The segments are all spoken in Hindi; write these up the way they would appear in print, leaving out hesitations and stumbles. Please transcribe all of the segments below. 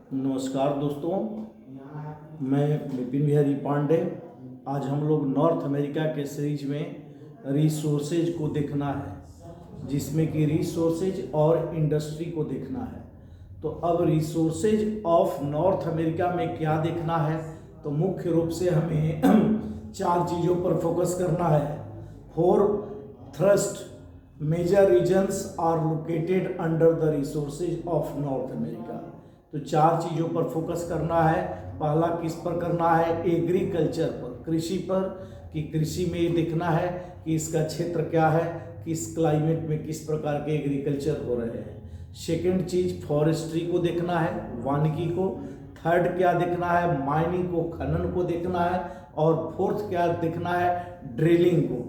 नमस्कार दोस्तों, मैं विपिन बिहारी पांडे। आज हम लोग नॉर्थ अमेरिका के सीरीज में रिसोर्सेज को देखना है, जिसमें कि रिसोर्सेज और इंडस्ट्री को देखना है। तो अब रिसोर्सेज ऑफ नॉर्थ अमेरिका में क्या देखना है, तो मुख्य रूप से हमें चार चीज़ों पर फोकस करना है। Four thrust major regions are located under the resources of North America. तो चार चीज़ों पर फोकस करना है। पहला किस पर करना है? एग्रीकल्चर पर, कृषि पर, कि कृषि में ये देखना है कि इसका क्षेत्र क्या है, किस क्लाइमेट में किस प्रकार के एग्रीकल्चर हो रहे हैं। सेकंड चीज फॉरेस्ट्री को देखना है, वानिकी को। थर्ड क्या देखना है? माइनिंग को, खनन को देखना है। और फोर्थ क्या देखना है? ड्रिलिंग को।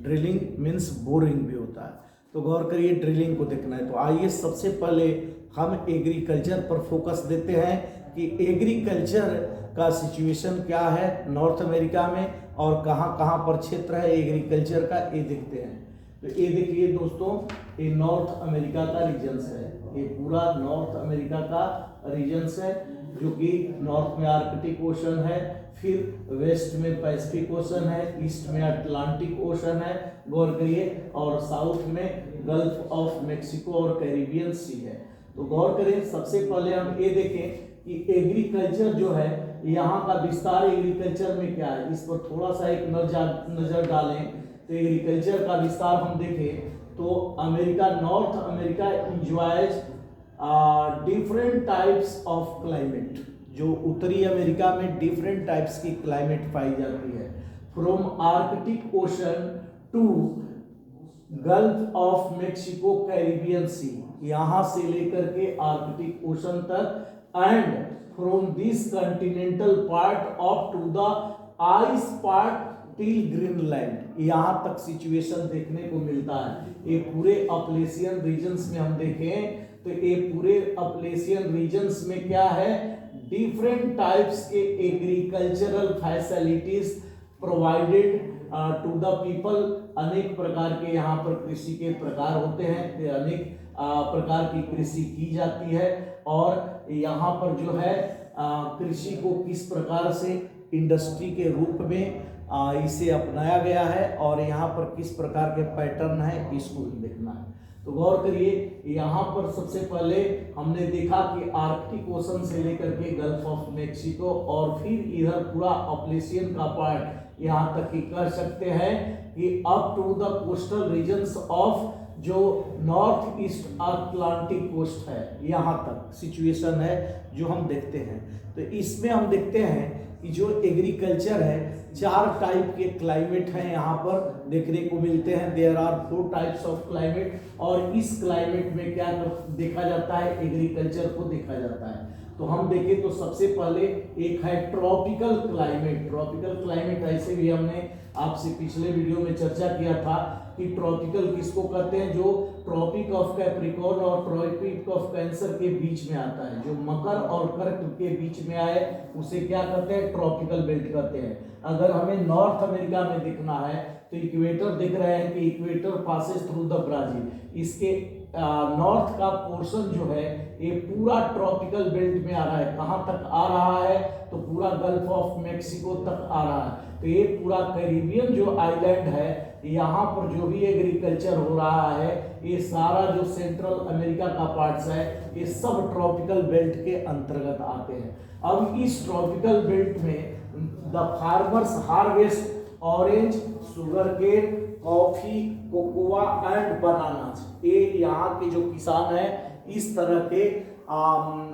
ड्रिलिंग मीन्स बोरिंग भी होता है, तो गौर करिए, ड्रिलिंग को देखना है। तो आइए सबसे पहले हम एग्रीकल्चर पर फोकस देते हैं कि एग्रीकल्चर का सिचुएशन क्या है नॉर्थ अमेरिका में और कहाँ कहाँ पर क्षेत्र है एग्रीकल्चर का, ये देखते हैं। तो ये देखिए दोस्तों, ये नॉर्थ अमेरिका का रीजन्स है। ये पूरा नॉर्थ अमेरिका का रीजन्स है, जो कि नॉर्थ में आर्कटिक ओशन है, फिर वेस्ट में पैसिफिक ओशन है, ईस्ट में अटलांटिक ओशन है, गौर करिए, और साउथ में गल्फ ऑफ मेक्सिको और कैरिबियन सी है। तो गौर करें, सबसे पहले हम ये देखें कि एग्रीकल्चर जो है, यहाँ का विस्तार एग्रीकल्चर में क्या है, इस पर थोड़ा सा एक नजर डालें। तो एग्रीकल्चर का विस्तार हम देखें तो America, North America enjoys different types of climate. जो उत्तरी अमेरिका में डिफरेंट टाइप्स की क्लाइमेट पाई जाती है, from Arctic Ocean to Gulf of Mexico Caribbean Sea, यहां से लेकर के आर्कटिक ओशन तक, and from this continental part of to the ice part till Greenland, यहां तक सिचुएशन देखने को मिलता है। ये पूरे अपलेशियन रीजन्स में हम देखें तो ये पूरे अपलेशियन रीजन्स में क्या है, डिफरेंट टाइप्स के agricultural facilities provided to the people. अनेक प्रकार के यहाँ पर कृषि के प्रकार होते हैं, अनेक प्रकार की कृषि की जाती है, और यहाँ पर जो है कृषि को किस प्रकार से इंडस्ट्री के रूप में इसे अपनाया गया है और यहाँ पर किस प्रकार के पैटर्न है, इसको ही देखना है। तो गौर करिए, यहाँ पर सबसे पहले हमने देखा कि आर्कटिक ओशन से लेकर के गल्फ ऑफ मेक्सिको और फिर इधर पूरा अपलेशियन का पार्ट, यहाँ तक कि कह सकते हैं कि up to the coastal regions of जो नॉर्थ ईस्ट अटलांटिक कोस्ट है, यहाँ तक सिचुएशन है जो हम देखते हैं। तो इसमें हम देखते हैं कि जो एग्रीकल्चर है, चार टाइप के क्लाइमेट हैं यहाँ पर देखने को मिलते हैं। There are 4 types of climate, और इस क्लाइमेट में क्या देखा जाता है, एग्रीकल्चर को देखा जाता है। तो हम देखें तो सबसे पहले एक है ट्रॉपिकल क्लाइमेट। ट्रॉपिकल क्लाइमेट ऐसे भी हमने आपसे पिछले वीडियो में चर्चा किया था कि ट्रॉपिकल किसको कहते हैं, जो ट्रॉपिक ऑफ कैप्रिकॉर्न और ट्रॉपिक ऑफ कैंसर के बीच में आता है, जो मकर और कर्क के बीच में आए उसे क्या कहते हैं, ट्रॉपिकल बेल्ट कहते हैं। अगर हमें नॉर्थ अमेरिका में देखना है तो इक्वेटर देख रहे हैं कि equator passes through the Brazil, इसके नॉर्थ का पोर्शन जो है ये पूरा ट्रॉपिकल बेल्ट में आ रहा है। कहां तक आ रहा है, तो पूरा गल्फ ऑफ मेक्सिको तक आ रहा है। तो ये पूरा कैरिबियन जो आइलैंड है, यहाँ पर जो भी एग्रीकल्चर हो रहा है, ये सारा जो सेंट्रल अमेरिका का पार्ट्स है, ये सब ट्रॉपिकल बेल्ट के अंतर्गत आते हैं। अब इस ट्रॉपिकल बेल्ट में the farmers harvest orange, sugar cane, coffee, cocoa and bananas. ये यहाँ के जो किसान हैं इस तरह के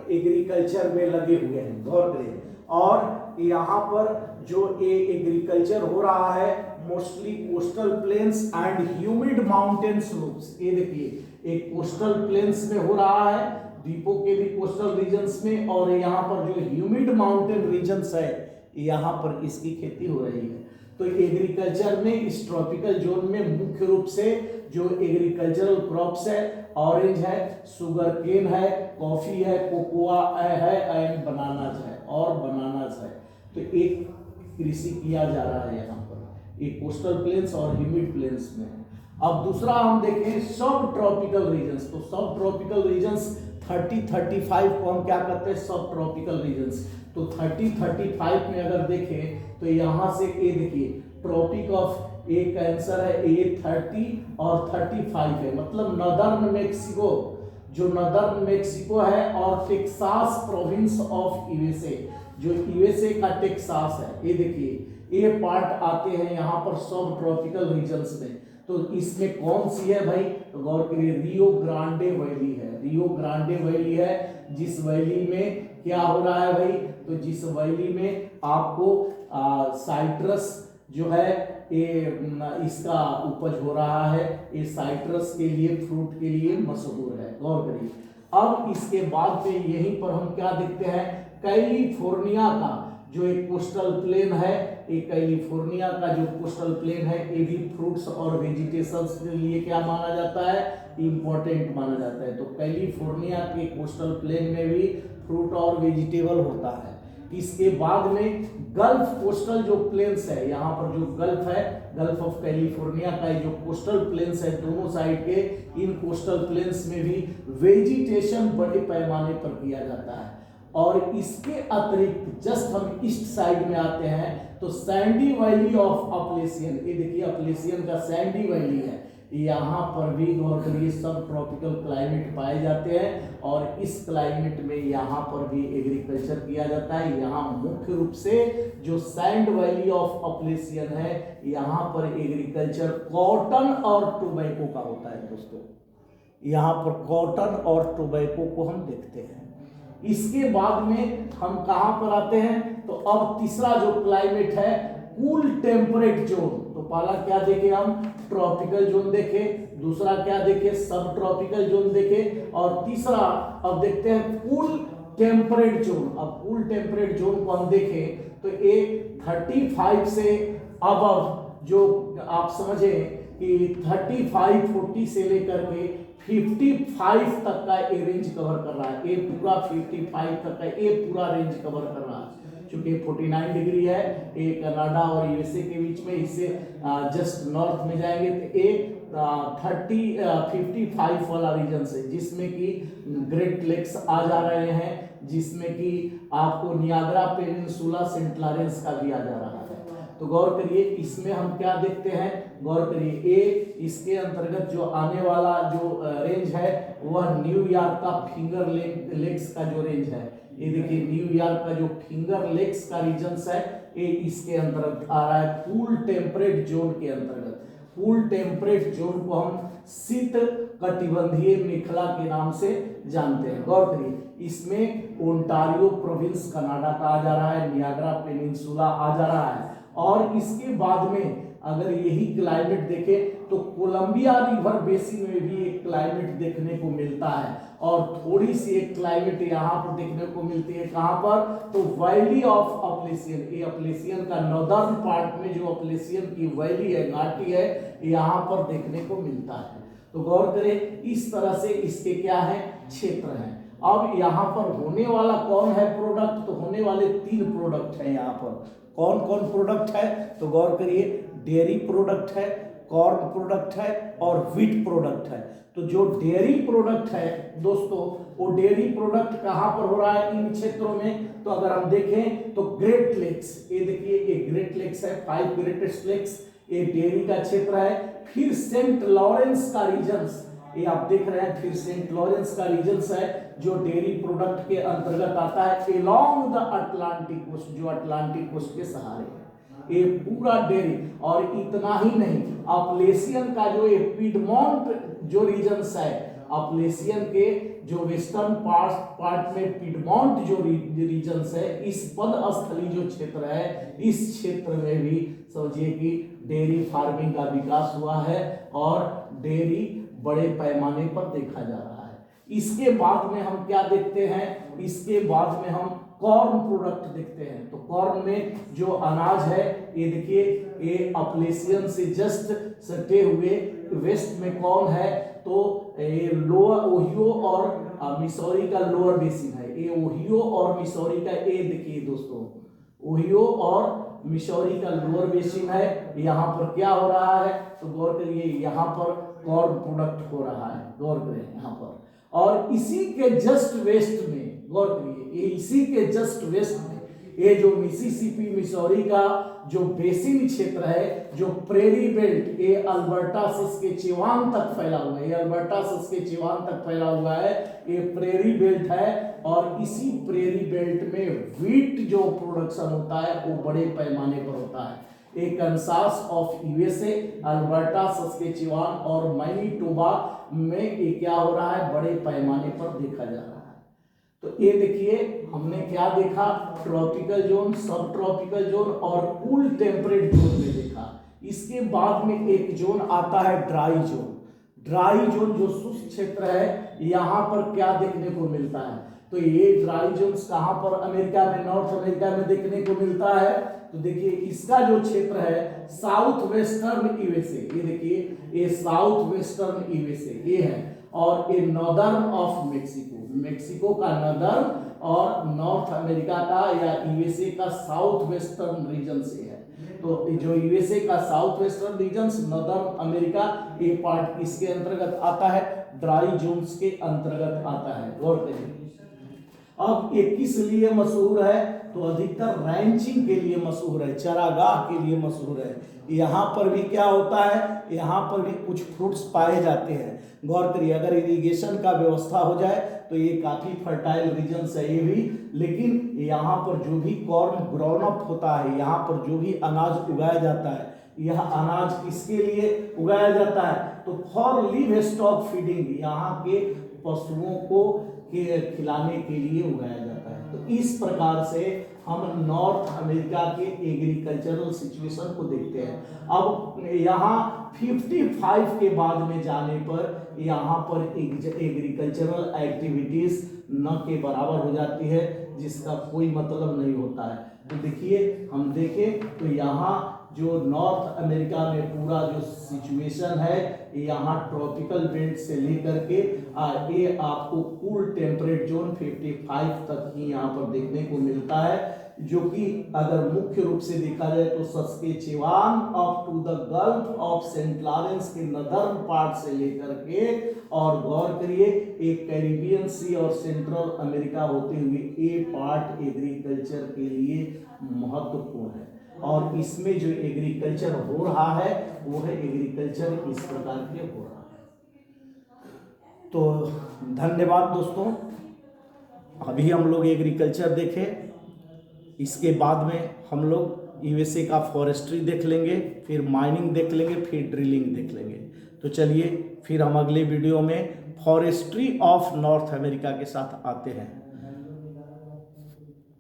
एग्रीकल्चर में लगे हुए हैं, गौर करें। और यहाँ पर जो ये एग्रीकल्चर हो रहा है mostly coastal plains and humid mountain slopes. ये देखिए, एक कोस्टल प्लेन्स में हो रहा है, द्वीपों के भी कोस्टल रीजन्स में, और यहाँ पर जो ह्यूमिड माउंटेन रीजन्स है यहाँ पर इसकी खेती हो रही है। तो एग्रीकल्चर में इस ट्रॉपिकल जोन में मुख्य रूप से जो एग्रीकल्चरल क्रॉप्स है, ऑरेंज है, शुगर केन है, कॉफी है, कोकोआ है एंड बनानास है, और बनानास है। तो एक कृषि किया जा रहा है यहाँ पर, एक कोस्टल प्लेन्स और ह्यूमिड प्लेन्स में। अब दूसरा हम देखें सब ट्रॉपिकल रीजन्स। तो सब ट्रॉपिकल रीजन्स 30-35 को हम क्या करते हैं, सब ट्रॉपिकल रीजन्स। तो 30-35 में अगर देखें तो यहाँ से ए देखिए, ट्रॉपिक ऑफ ए का आंसर है ए 30 और 35 है, मतलब नॉर्दर्न मेक्सिको, जो नॉर्दर्न मेक्सिको है, और टेक्सास प्रोविंस ऑफ यूएसए, जो यूएसए का टेक्सास है, ये देखिए ये पार्ट आते हैं यहाँ पर सब ट्रॉपिकल रीजन्स में। तो इसमें कौन सी है भाई, तो गौर करिए, रियो ग्रांडे वैली है, रियो ग्रांडे वैली है, जिस वैली में क्या हो रहा है भाई, तो जिस वैली में आपको साइट्रस जो है ये इसका उपज हो रहा है, ये साइट्रस के लिए, फ्रूट के लिए मशहूर है, गौर करिए। अब इसके बाद में यहीं पर हम क्या देखते हैं, कैलिफोर्निया का जो एक कोस्टल प्लेन है, एक कैलिफोर्निया का जो कोस्टल प्लेन है, ये भी फ्रूट्स और वेजिटेशंस के लिए क्या माना जाता है, इंपॉर्टेंट माना जाता है। तो कैलिफोर्निया के कोस्टल प्लेन में भी फ्रूट और वेजिटेबल होता है। इसके बाद में गल्फ कोस्टल जो प्लेन्स है, यहाँ पर जो गल्फ है, गल्फ ऑफ कैलिफोर्निया का जो कोस्टल प्लेन्स है दोनों साइड के, इन कोस्टल प्लेन्स में भी वेजिटेशन बड़े पैमाने पर किया जाता है। और इसके अतिरिक्त जस्ट हम ईस्ट साइड में आते हैं तो सैंडी वैली ऑफ अपलेशियन, ये देखिए अपलेशियन का सैंडी वैली है, यहाँ पर भी गौर करिए सब ट्रॉपिकल क्लाइमेट पाए जाते हैं, और इस क्लाइमेट में यहाँ पर भी एग्रीकल्चर किया जाता है। यहाँ मुख्य रूप से जो सैंड वैली ऑफ अपलेशियन है, यहाँ पर एग्रीकल्चर कॉटन और टोबैको का होता है दोस्तों, यहाँ पर कॉटन और टोबैको को हम देखते हैं। इसके बाद में हम कहां पर आते हैं, तो अब तीसरा जो क्लाइमेट है कूल टेम्परेट जोन। तो पहला क्या देखे हम, ट्रॉपिकल जोन देखे, दूसरा क्या देखे, सब ट्रॉपिकल जोन देखे, और तीसरा अब देखते हैं कूल टेम्परेट जोन। अब कूल टेम्परेट जोन को हम देखें तो ये 35 से अबव, जो आप समझे कि 35-40 से लेकर के 55 तक का ये रेंज कवर कर रहा है, ये पूरा 55 तक का ये पूरा रेंज कवर कर रहा है। चूंकि 49 डिग्री है, ये कनाडा और यूएसए के बीच में, इससे जस्ट नॉर्थ में जाएंगे तो ये 55 वाला रीजन से, जिसमें कि ग्रेट लेक्स आ जा रहे हैं, जिसमें कि आपको नियाग्रा पेनिनसुला, सेंट लॉरेंस का भी आ जा रहा है। तो गौर करिए इसमें हम क्या देखते हैं, गौर करिए ए इसके अंतर्गत जो आने वाला जो रेंज है वह न्यूयॉर्क का फिंगर लेक्स का जो रेंज है, ये देखिए न्यूयॉर्क का जो फिंगर लेक्स का रीजन्स है, ये इसके अंतर्गत आ रहा है कूल टेम्परेट जोन के अंतर्गत। कूल टेम्परेट जोन को हम शीत कटिबंधीय मेखला के नाम से जानते हैं। गौर करिए इसमें ओंटारियो प्रोविंस कनाडा का आ जा रहा है, नियाग्रा पेनिनसुला आ जा रहा है, और इसके बाद में अगर यही क्लाइमेट देखें तो कोलंबिया रिवर बेसिन में भी एक क्लाइमेट देखने को मिलता है, और थोड़ी सी एक क्लाइमेट यहाँ पर देखने को मिलती है, कहाँ पर, तो वैली ऑफ अपलेशियन, ये अपलेशियन का नॉर्दर्न पार्ट में जो अपलेशियन की वैली है, घाटी है, यहाँ पर देखने को मिलता है। तो गौर करें इस तरह से इसके क्या है, क्षेत्र हैं। अब यहाँ पर होने वाला कौन है प्रोडक्ट, तो होने वाले 3 प्रोडक्ट हैं यहाँ पर। कौन कौन प्रोडक्ट है, तो गौर करिए डेयरी प्रोडक्ट है, कॉर्न प्रोडक्ट है, और व्हीट प्रोडक्ट है। तो जो डेयरी प्रोडक्ट है दोस्तों, वो डेयरी प्रोडक्ट कहाँ पर हो रहा है इन क्षेत्रों में, तो अगर हम देखें तो ग्रेट लेक्स, ये देखिए ये ग्रेट लेक्स है, 5 ग्रेटेस्ट लेक्स, ये डेयरी का क्षेत्र है। फिर सेंट लॉरेंस का रीजन्स, ये आप देख रहे हैं, फिर सेंट लॉरेंस का रीजन्स है जो डेयरी प्रोडक्ट के अंतर्गत आता है, एलॉन्ग द अटलांटिक कोस्ट, जो अटलांटिक कोस्ट के सहारे है, ये पूरा डेयरी। और इतना ही नहीं, अपलेशियन का जो ये पिडमॉन्ट जो रीजन्स है, अपलेशियन के जो वेस्टर्न पार्ट में पिडमॉन्ट जो रीजन्स है, इस पदस्थली जो क्षेत्र है, इस क्षेत्र में भी समझिए कि डेयरी फार्मिंग का विकास हुआ है और डेयरी बड़े पैमाने पर देखा जा रहा है। इसके बाद में हम क्या देखते हैं, इसके बाद में हम कॉर्न प्रोडक्ट देखते हैं। तो कॉर्न में जो अनाज है, ये देखिए ये अपलेशियन से जस्ट सटे हुए वेस्ट में कौन है, तो ये लोअर ओहियो और मिसौरी का लोअर बेसिन है, ये ओहियो और मिसौरी का, ये देखिए दोस्तों ओहियो और मिसौरी का लोअर बेसिन है। यहाँ पर क्या हो रहा है, तो गौर करिए यहाँ पर कॉर्न प्रोडक्ट हो रहा है, गौर करें यहाँ पर। और इसी के जस्ट वेस्ट में गौर करिए, ये इसी के जस्ट वेस्ट में ये जो मिसिसिपी मिसौरी का जो बेसिन क्षेत्र है, जो प्रेरी बेल्ट, ये अल्बर्टा सस्केचेवान तक फैला हुआ है, ये अल्बर्टा सस्केचेवान तक फैला हुआ है, ये प्रेरी बेल्ट है। और इसी प्रेरी बेल्ट में व्हीट जो प्रोडक्शन होता है वो बड़े पैमाने पर होता है। एक Kansas of USA, Alberta Saskatchewan और मैनीटोबा में ये क्या हो रहा है, बड़े पैमाने पर देखा जा रहा है। तो ये देखिए हमने क्या देखा, ट्रॉपिकल जोन, सब ट्रॉपिकल जोन और कूल टेम्परेट जोन में देखा। इसके बाद में एक जोन आता है ड्राई जोन। ड्राई जोन जो शुष्क क्षेत्र है, यहाँ पर क्या देखने को मिलता है, तो ये ड्राई जोन कहाँ पर अमेरिका में, नॉर्थ अमेरिका में देखने को मिलता है। तो देखिए इसका जो क्षेत्र है साउथ वेस्टर्न यूएसए, ये देखिए ये साउथ वेस्टर्न यूएसए ये है, और ये नॉर्दर्न ऑफ मेक्सिको, मेक्सिको का नॉर्दर्न और नॉर्थ अमेरिका का या यूएसए का साउथ वेस्टर्न रीजन से है। तो जो यूएसए का south western region, northern America, ये पार्ट इसके अंतर्गत आता है, ड्राई जोन्स के अंतर्गत आता है। गौर करिए अब ये किस लिए मशहूर है, तो अधिकतर रैंचिंग के लिए मशहूर है, चरागाह के लिए मशहूर है। यहाँ पर भी क्या होता है, यहाँ पर भी कुछ फ्रूट्स पाए जाते हैं। गौर करिए अगर इरिगेशन का व्यवस्था हो जाए तो ये काफ़ी फर्टाइल रीजन है ये भी, लेकिन यहाँ पर जो भी कॉर्न ग्रोन अप होता है, यहाँ पर जो भी अनाज उगाया जाता है, यह अनाज किसके लिए उगाया जाता है, तो फॉर लिव स्टॉक फीडिंग, यहाँ के पशुओं को खिलाने के लिए उगाया जाता है। तो इस प्रकार से हम नॉर्थ अमेरिका के एग्रीकल्चरल सिचुएशन को देखते हैं। अब यहाँ 55 के बाद में जाने पर यहाँ पर एग्रीकल्चरल एक्टिविटीज न के बराबर हो जाती है, जिसका कोई मतलब नहीं होता है। तो देखिए हम देखें तो यहाँ जो नॉर्थ अमेरिका में पूरा जो सिचुएशन है, यहाँ ट्रॉपिकल बेल्ट से लेकर के ये आपको कूल टेम्परेट जोन 55 तक ही यहाँ पर देखने को मिलता है, जो कि अगर मुख्य रूप से देखा जाए तो Saskatchewan up to the Gulf of Saint Lawrence के नदर्न पार्ट से लेकर के, और गौर करिए एक कैरिबियन सी और सेंट्रल अमेरिका होते हुए ये पार्ट एग्रीकल्चर के लिए महत्वपूर्ण है। और इसमें जो एग्रीकल्चर हो रहा है वो है एग्रीकल्चर इस प्रकार के हो रहा है। तो धन्यवाद दोस्तों, अभी हम लोग एग्रीकल्चर देखे, इसके बाद में हम लोग यूएसए का फॉरेस्ट्री देख लेंगे, फिर माइनिंग देख लेंगे, फिर ड्रिलिंग देख लेंगे। तो चलिए फिर हम अगले वीडियो में फॉरेस्ट्री ऑफ नॉर्थ अमेरिका के साथ आते हैं।